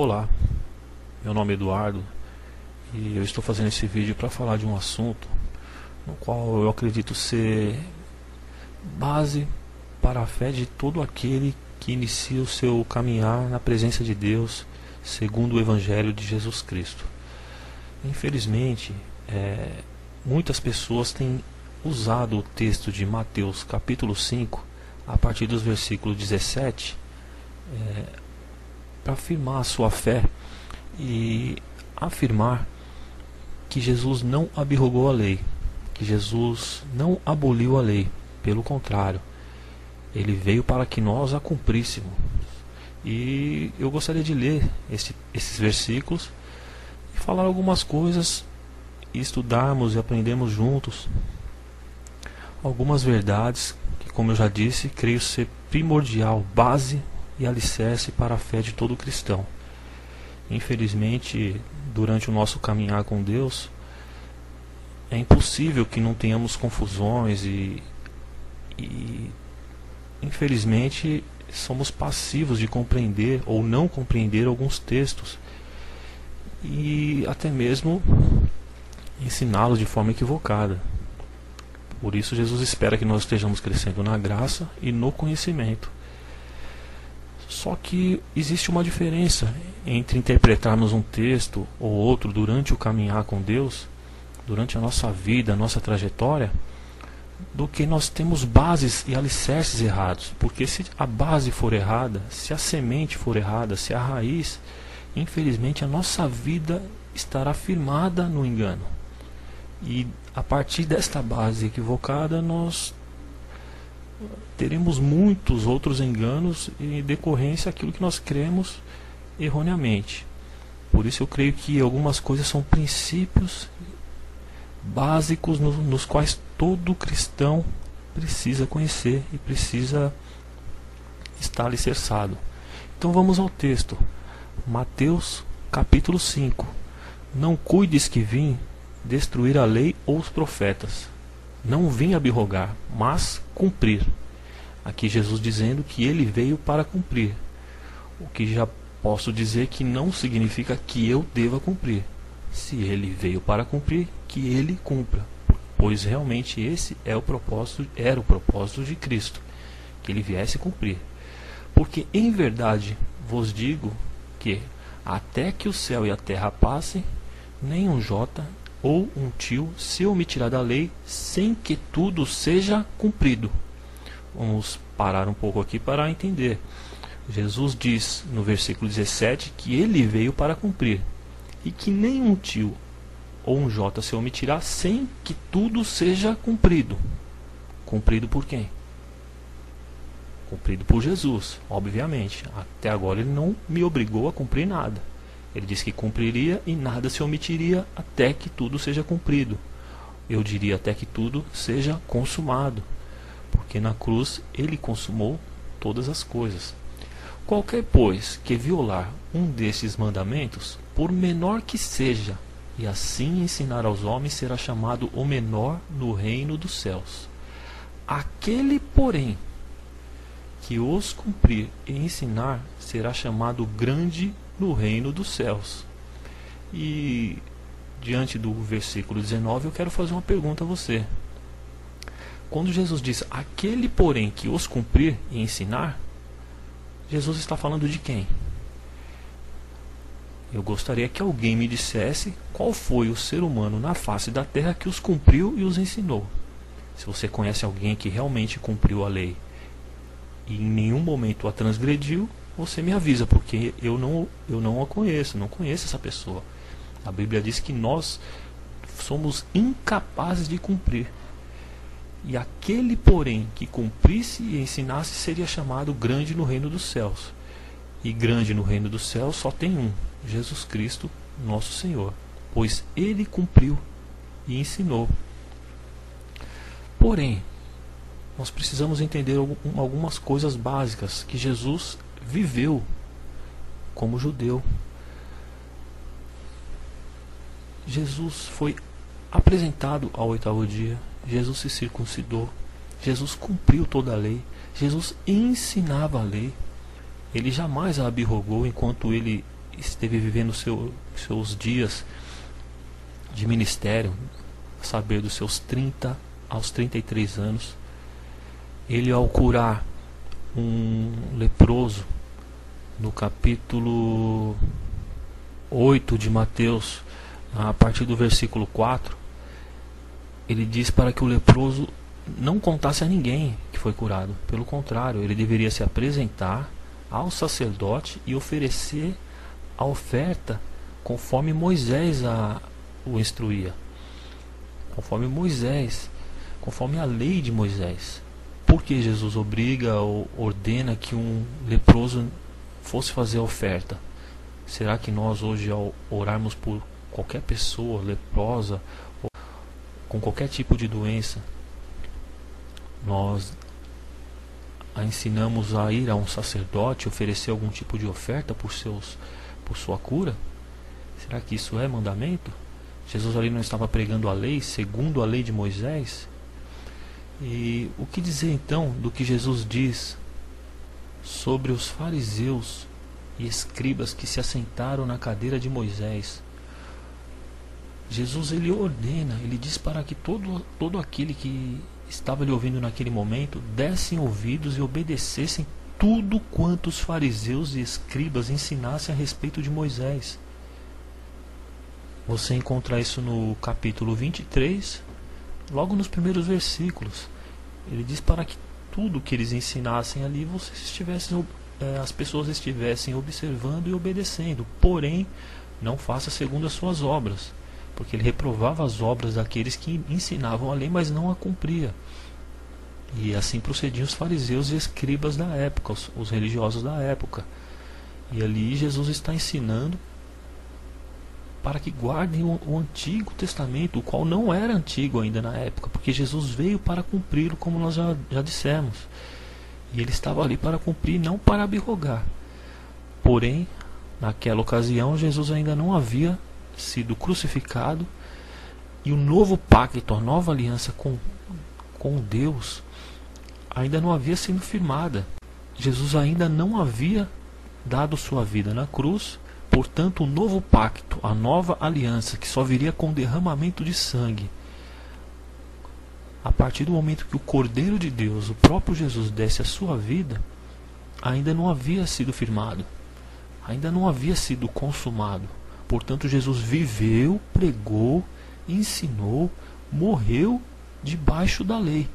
Olá, meu nome é Eduardo e eu estou fazendo esse vídeo para falar de um assunto no qual eu acredito ser base para a fé de todo aquele que inicia o seu caminhar na presença de Deus segundo o Evangelho de Jesus Cristo. Infelizmente, muitas pessoas têm usado o texto de Mateus capítulo 5 a partir dos versículos 17 para afirmar a sua fé e afirmar que Jesus não abrogou a lei, que Jesus não aboliu a lei, pelo contrário, ele veio para que nós a cumpríssemos. E eu gostaria de ler esses versículos e falar algumas coisas e estudarmos e aprendermos juntos algumas verdades que, como eu já disse, creio ser primordial, base e alicerce para a fé de todo cristão. Infelizmente, durante o nosso caminhar com Deus, é impossível que não tenhamos confusões e infelizmente somos passivos de compreender ou não compreender alguns textos e até mesmo ensiná-los de forma equivocada. Por isso Jesus espera que nós estejamos crescendo na graça e no conhecimento. Só que existe uma diferença entre interpretarmos um texto ou outro durante o caminhar com Deus, durante a nossa vida, a nossa trajetória, do que nós temos bases e alicerces errados. Porque se a base for errada, se a semente for errada, se a raiz, infelizmente a nossa vida estará firmada no engano. E a partir desta base equivocada nós teremos muitos outros enganos em decorrência daquilo que nós cremos erroneamente. Por isso eu creio que algumas coisas são princípios básicos nos quais todo cristão precisa conhecer e precisa estar alicerçado. Então vamos ao texto. Mateus capítulo 5. Não cuides que vim destruir a lei ou os profetas. Não vim abrogar, mas cumprir. Aqui Jesus dizendo que ele veio para cumprir. O que já posso dizer que não significa que eu deva cumprir. Se ele veio para cumprir, que ele cumpra. Pois realmente esse era o propósito de Cristo, que ele viesse cumprir. Porque em verdade vos digo que até que o céu e a terra passem, nem um jota ou um tio se omitirá da lei, sem que tudo seja cumprido. Vamos parar um pouco aqui para entender. Jesus diz no versículo 17 que ele veio para cumprir, e que nem um tio ou um jota se omitirá sem que tudo seja cumprido. Cumprido por quem? Cumprido por Jesus, obviamente. Até agora ele não me obrigou a cumprir nada. Ele disse que cumpriria e nada se omitiria até que tudo seja cumprido. Eu diria até que tudo seja consumado, porque na cruz ele consumou todas as coisas. Qualquer, pois, que violar um desses mandamentos, por menor que seja, e assim ensinar aos homens, será chamado o menor no reino dos céus. Aquele, porém, que os cumprir e ensinar, será chamado grande no reino dos céus. E diante do versículo 19 eu quero fazer uma pergunta a você. Quando Jesus diz aquele porém que os cumprir e ensinar, Jesus está falando de quem? Eu gostaria que alguém me dissesse qual foi o ser humano na face da terra que os cumpriu e os ensinou. Se você conhece alguém que realmente cumpriu a lei e em nenhum momento a transgrediu, você me avisa, porque eu não a conheço, não conheço essa pessoa. A Bíblia diz que nós somos incapazes de cumprir. E aquele, porém, que cumprisse e ensinasse seria chamado grande no reino dos céus. E grande no reino dos céus só tem um, Jesus Cristo, nosso Senhor. Pois ele cumpriu e ensinou. Porém, nós precisamos entender algumas coisas básicas que Jesus viveu como judeu. Jesus foi apresentado ao 8º dia. Jesus se circuncidou. Jesus cumpriu toda a lei. Jesus ensinava a lei. Ele jamais a abrogou enquanto ele esteve vivendo seus dias de ministério, a saber, dos seus 30 aos 33 anos, ele, ao curar um leproso, no capítulo 8 de Mateus, a partir do versículo 4, ele diz para que o leproso não contasse a ninguém que foi curado. Pelo contrário, ele deveria se apresentar ao sacerdote e oferecer a oferta conforme Moisés o instruía. Conforme Moisés, conforme a lei de Moisés. Por que Jesus obriga ou ordena que um leproso fosse fazer a oferta? Será que nós hoje, ao orarmos por qualquer pessoa leprosa ou com qualquer tipo de doença, nós a ensinamos a ir a um sacerdote, oferecer algum tipo de oferta por sua cura? Será que isso é mandamento? Jesus ali não estava pregando a lei segundo a lei de Moisés? E o que dizer então do que Jesus diz sobre os fariseus e escribas que se assentaram na cadeira de Moisés? Jesus, ele ordena, ele diz para que todo aquele que estava lhe ouvindo naquele momento dessem ouvidos e obedecessem tudo quanto os fariseus e escribas ensinassem a respeito de Moisés. Você encontra isso no capítulo 23, logo nos primeiros versículos. Ele diz para que tudo que eles ensinassem ali, as pessoas estivessem observando e obedecendo. Porém, não faça segundo as suas obras, porque ele reprovava as obras daqueles que ensinavam a lei, mas não a cumpria. E assim procediam os fariseus e escribas da época, os religiosos da época. E ali Jesus está ensinando para que guardem o Antigo Testamento, o qual não era antigo ainda na época, porque Jesus veio para cumpri-lo, como nós já dissemos. E ele estava ali para cumprir, não para abrogar. Porém, naquela ocasião, Jesus ainda não havia sido crucificado, e o novo pacto, a nova aliança com Deus, ainda não havia sido firmada. Jesus ainda não havia dado sua vida na cruz. Portanto, o novo pacto, a nova aliança, que só viria com derramamento de sangue, a partir do momento que o Cordeiro de Deus, o próprio Jesus, desse a sua vida, ainda não havia sido firmado, ainda não havia sido consumado. Portanto, Jesus viveu, pregou, ensinou, morreu debaixo da lei,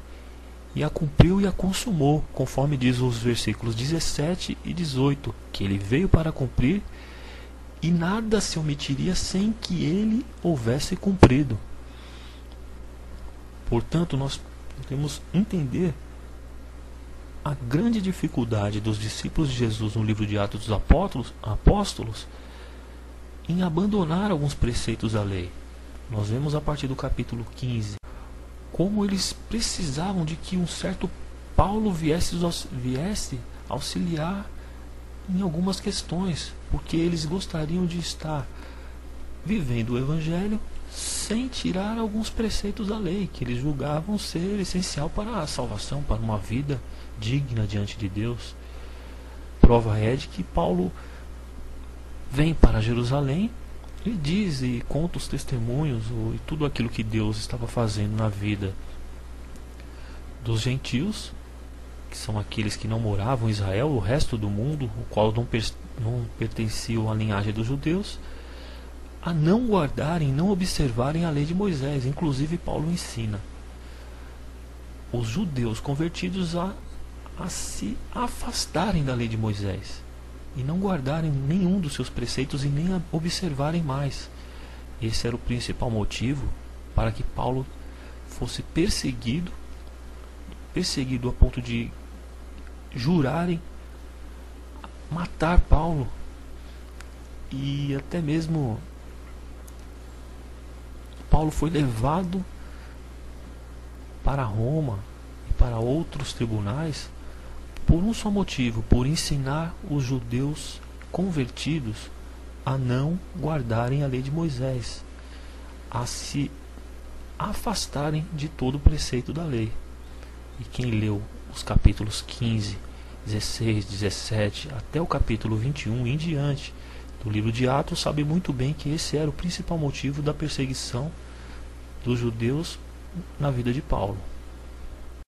e a cumpriu e a consumou, conforme diz os versículos 17 e 18, que ele veio para cumprir, e nada se omitiria sem que ele houvesse cumprido. Portanto, nós podemos entender a grande dificuldade dos discípulos de Jesus no livro de Atos dos Apóstolos em abandonar alguns preceitos da lei. Nós vemos a partir do capítulo 15 como eles precisavam de que um certo Paulo viesse auxiliar em algumas questões, porque eles gostariam de estar vivendo o Evangelho sem tirar alguns preceitos da lei, que eles julgavam ser essencial para a salvação, para uma vida digna diante de Deus. Prova é de que Paulo vem para Jerusalém e diz e conta os testemunhos e tudo aquilo que Deus estava fazendo na vida dos gentios, que são aqueles que não moravam em Israel, o resto do mundo, o qual não pertenciam à linhagem dos judeus, a não guardarem, não observarem a lei de Moisés. Inclusive Paulo ensina os judeus convertidos a se afastarem da lei de Moisés e não guardarem nenhum dos seus preceitos e nem a observarem mais. Esse era o principal motivo para que Paulo fosse perseguido a ponto de jurarem matar Paulo, e até mesmo Paulo foi levado para Roma e para outros tribunais por um só motivo: por ensinar os judeus convertidos a não guardarem a lei de Moisés, a se afastarem de todo o preceito da lei. E quem leu os capítulos 15, 16, 17 até o capítulo 21 em diante, do livro de Atos sabe muito bem que esse era o principal motivo da perseguição dos judeus na vida de Paulo.